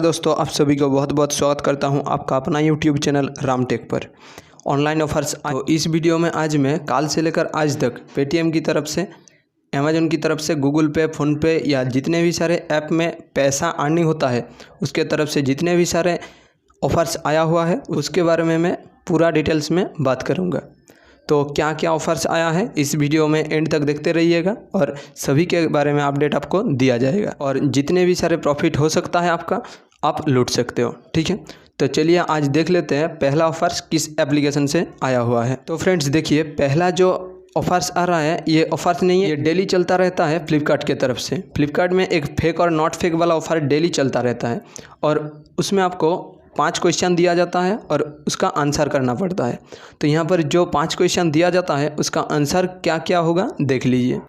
दोस्तों, आप सभी को बहुत बहुत स्वागत करता हूं आपका अपना यूट्यूब चैनल रामटेक पर। ऑनलाइन ऑफर्स तो इस वीडियो में आज मैं काल से लेकर आज तक पेटीएम की तरफ से, अमेजोन की तरफ से, गूगल पे, फ़ोनपे या जितने भी सारे ऐप में पैसा अर्निंग होता है उसके तरफ से जितने भी सारे ऑफ़र्स आया हुआ है उसके बारे में मैं पूरा डिटेल्स में बात करूँगा। तो क्या क्या ऑफ़र्स आया है इस वीडियो में एंड तक देखते रहिएगा और सभी के बारे में अपडेट आपको दिया जाएगा और जितने भी सारे प्रॉफिट हो सकता है आपका, आप लूट सकते हो। ठीक है, तो चलिए आज देख लेते हैं पहला ऑफ़र्स किस एप्लीकेशन से आया हुआ है। तो फ्रेंड्स देखिए, पहला जो ऑफ़र्स आ रहा है ये ऑफ़र्स नहीं है, ये डेली चलता रहता है फ्लिपकार्ट के तरफ से। फ्लिपकार्ट में एक फेक और नॉट फेक वाला ऑफ़र डेली चलता रहता है और उसमें आपको 5 क्वेश्चन दिया जाता है और उसका आंसर करना पड़ता है। तो यहाँ पर जो 5 क्वेश्चन दिया जाता है उसका आंसर क्या क्या होगा देख लीजिए।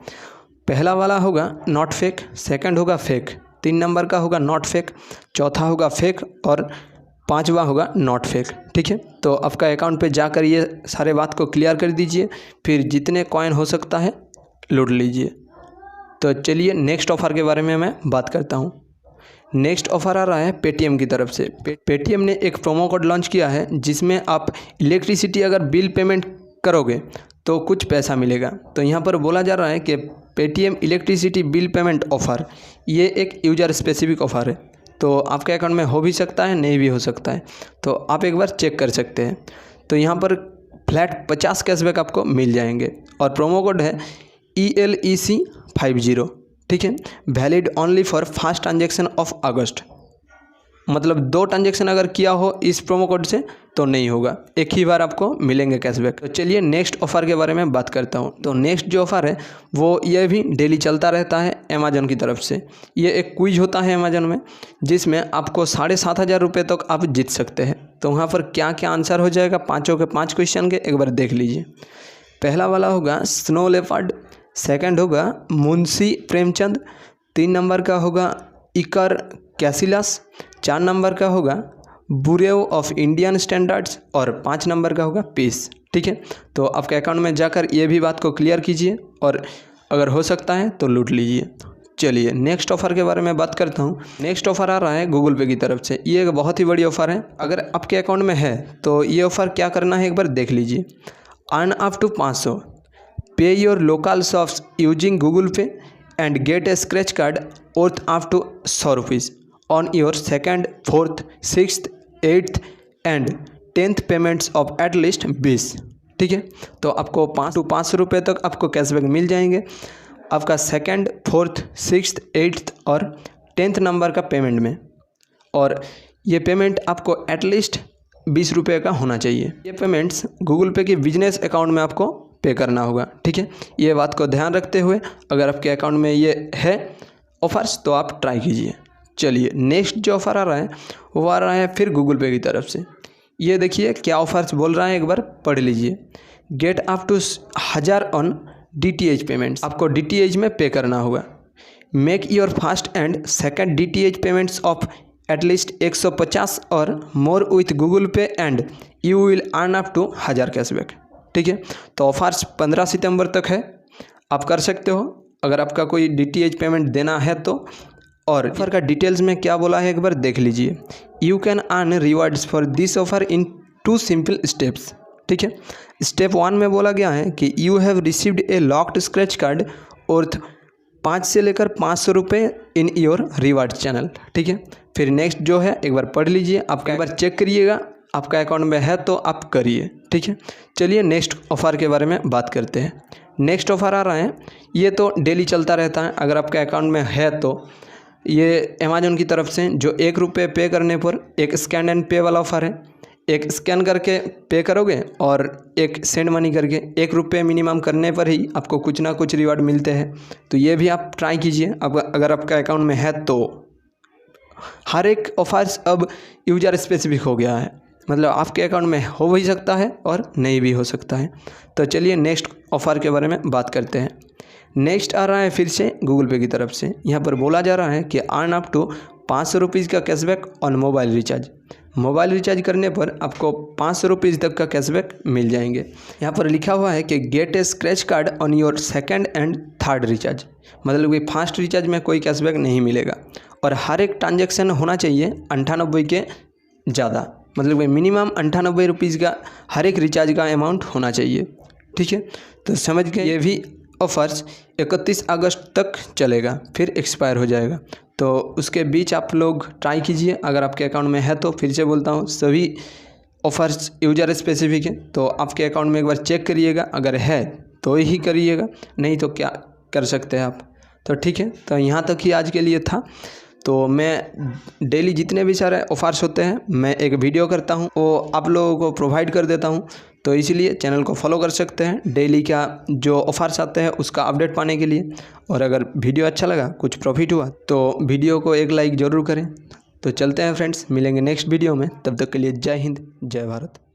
पहला वाला होगा नॉट फेक, सेकंड होगा फेक, 3 नंबर का होगा नॉट फेक, चौथा होगा फेक और 5वां होगा नॉट फेक। ठीक है, तो आपका अकाउंट पे जाकर ये सारे बात को क्लियर कर दीजिए, फिर जितने कॉइन हो सकता है लूट लीजिए। तो चलिए नेक्स्ट ऑफ़र के बारे में मैं बात करता हूँ। नेक्स्ट ऑफ़र आ रहा है पेटीएम की तरफ से। पेटीएम ने एक प्रोमो कोड लॉन्च किया है जिसमें आप इलेक्ट्रिसिटी अगर बिल पेमेंट करोगे तो कुछ पैसा मिलेगा। तो यहाँ पर बोला जा रहा है कि Paytm electricity bill payment offer, ये एक यूज़र स्पेसिफिक ऑफ़र है। तो आपके अकाउंट में हो भी सकता है, नहीं भी हो सकता है, तो आप एक बार चेक कर सकते हैं। तो यहाँ पर फ्लैट 50 कैशबैक आपको मिल जाएंगे और प्रोमो कोड है ELEC50। ठीक है, valid only for first transaction of अगस्त। मतलब 2 ट्रांजेक्शन अगर किया हो इस प्रोमो कोड से तो नहीं होगा, एक ही बार आपको मिलेंगे कैशबैक। तो चलिए नेक्स्ट ऑफ़र के बारे में बात करता हूँ। तो नेक्स्ट जो ऑफ़र है वो ये भी डेली चलता रहता है अमेजोन की तरफ से। ये एक क्विज होता है अमेजोन में जिसमें आपको 7,500 रुपये तक आप जीत सकते हैं। तो वहाँ पर क्या क्या आंसर हो जाएगा 5 के 5 क्वेश्चन के, एक बार देख लीजिए। पहला वाला होगा स्नो लेपर्ड, सेकंड होगा मुंशी प्रेमचंद, 3 नंबर का होगा इकर कैसिलस, 4 नंबर का होगा बुरेव ऑफ इंडियन स्टैंडर्ड्स और 5 नंबर का होगा पीस। ठीक है, तो आपके अकाउंट में जाकर ये भी बात को क्लियर कीजिए और अगर हो सकता है तो लूट लीजिए। चलिए नेक्स्ट ऑफ़र के बारे में बात करता हूँ। नेक्स्ट ऑफ़र आ रहा है गूगल पे की तरफ से। ये एक बहुत ही बड़ी ऑफ़र है, अगर आपके अकाउंट में है तो ये ऑफ़र क्या करना है एक बार देख लीजिए। Earn up to 500, pay your local shops using Google Pay and get a scratch card worth up to 100 rupees on your 2nd, 4th, 6th, 8th and 10th payments of at least 20। ठीक है, तो आपको 500 रुपये तक आपको cashback मिल जाएंगे आपका 2nd, 4th, 6th, 8th और 10th नंबर का पेमेंट में। और ये पेमेंट आपको एटलीस्ट 20 रुपये का होना चाहिए। ये पेमेंट्स गूगल पे के बिजनेस अकाउंट में आपको पे करना होगा। ठीक है, ये बात को ध्यान रखते हुए अगर आपके अकाउंट में ये है ऑफ़र्स तो आप ट्राई कीजिए। चलिए नेक्स्ट जो ऑफ़र आ रहा है वो आ रहा है फिर गूगल पे की तरफ से। ये देखिए क्या ऑफ़र्स बोल रहा है, एक बार पढ़ लीजिए। Get up to 1000 on DTH payments, आपको DTH में पे करना होगा। Make your first and second DTH payments of at least 150 और more with Google Pay and you will earn up to 1000 cashback. ठीक है, तो ऑफ़र्स 15 सितंबर तक है, आप कर सकते हो अगर आपका कोई DTH पेमेंट देना है तो। और ऑफ़र का डिटेल्स में क्या बोला है एक बार देख लीजिए। You can earn rewards for this offer in 2 simple steps. ठीक है, स्टेप 1 में बोला गया है कि you have received A locked scratch card और 5 से लेकर 500 रुपये इन योर रिवार्ड चैनल। ठीक है, फिर नेक्स्ट जो है एक बार पढ़ लीजिए, आप एक बार चेक करिएगा, आपका अकाउंट में है तो आप करिए। ठीक है, चलिए नेक्स्ट ऑफ़र के बारे में बात करते हैं। नेक्स्ट ऑफ़र आ रहा है, ये तो डेली चलता रहता है, अगर आपके अकाउंट में है तो। ये अमेजोन की तरफ से जो 1 रुपये पे करने पर एक स्कैन एंड पे वाला ऑफ़र है। एक स्कैन करके पे करोगे और एक सेंड मनी करके 1 रुपये मिनिमम करने पर ही आपको कुछ ना कुछ रिवार्ड मिलते हैं। तो ये भी आप ट्राई कीजिए अगर आपका अकाउंट में है तो। हर एक ऑफ़र्स अब यूज़र स्पेसिफिक हो गया है, मतलब आपके अकाउंट में हो भी सकता है और नहीं भी हो सकता है। तो चलिए नेक्स्ट ऑफ़र के बारे में बात करते हैं। नेक्स्ट आ रहा है फिर से गूगल पे की तरफ से। यहाँ पर बोला जा रहा है कि अर्न अप टू 500 रुपीज़ का cashback on mobile recharge. Mobile recharge करने पर आपको 500 रुपीज़ तक का कैशबैक मिल जाएंगे। यहाँ पर लिखा हुआ है कि gate A scratch card on your 2nd and 3rd recharge, मतलब कि फर्स्ट रिचार्ज में कोई कैशबैक नहीं मिलेगा और हर एक ट्रांजेक्शन होना चाहिए 98 के ज़्यादा, मतलब कि मिनिमम 98 रुपीज़ का हर एक रिचार्ज का अमाउंट होना चाहिए। ठीक है, तो समझ के ये भी ऑफ़र्स 31 अगस्त तक चलेगा, फिर एक्सपायर हो जाएगा। तो उसके बीच आप लोग ट्राई कीजिए, अगर आपके अकाउंट में है तो। फिर से बोलता हूँ, सभी ऑफ़र्स यूज़र स्पेसिफिक है, तो आपके अकाउंट में एक बार चेक करिएगा, अगर है तो ही करिएगा, नहीं तो क्या कर सकते हैं आप। तो ठीक है, तो यहाँ तक ही आज के लिए था। तो मैं डेली जितने भी सारे ऑफ़र्स होते हैं मैं एक वीडियो करता हूँ, वो आप लोगों को प्रोवाइड कर देता हूँ। तो इसीलिए चैनल को फॉलो कर सकते हैं, डेली का जो ऑफ़र्स आते हैं उसका अपडेट पाने के लिए। और अगर वीडियो अच्छा लगा, कुछ प्रॉफिट हुआ, तो वीडियो को एक लाइक ज़रूर करें। तो चलते हैं फ्रेंड्स, मिलेंगे नेक्स्ट वीडियो में, तब तक के लिए जय हिंद, जय भारत।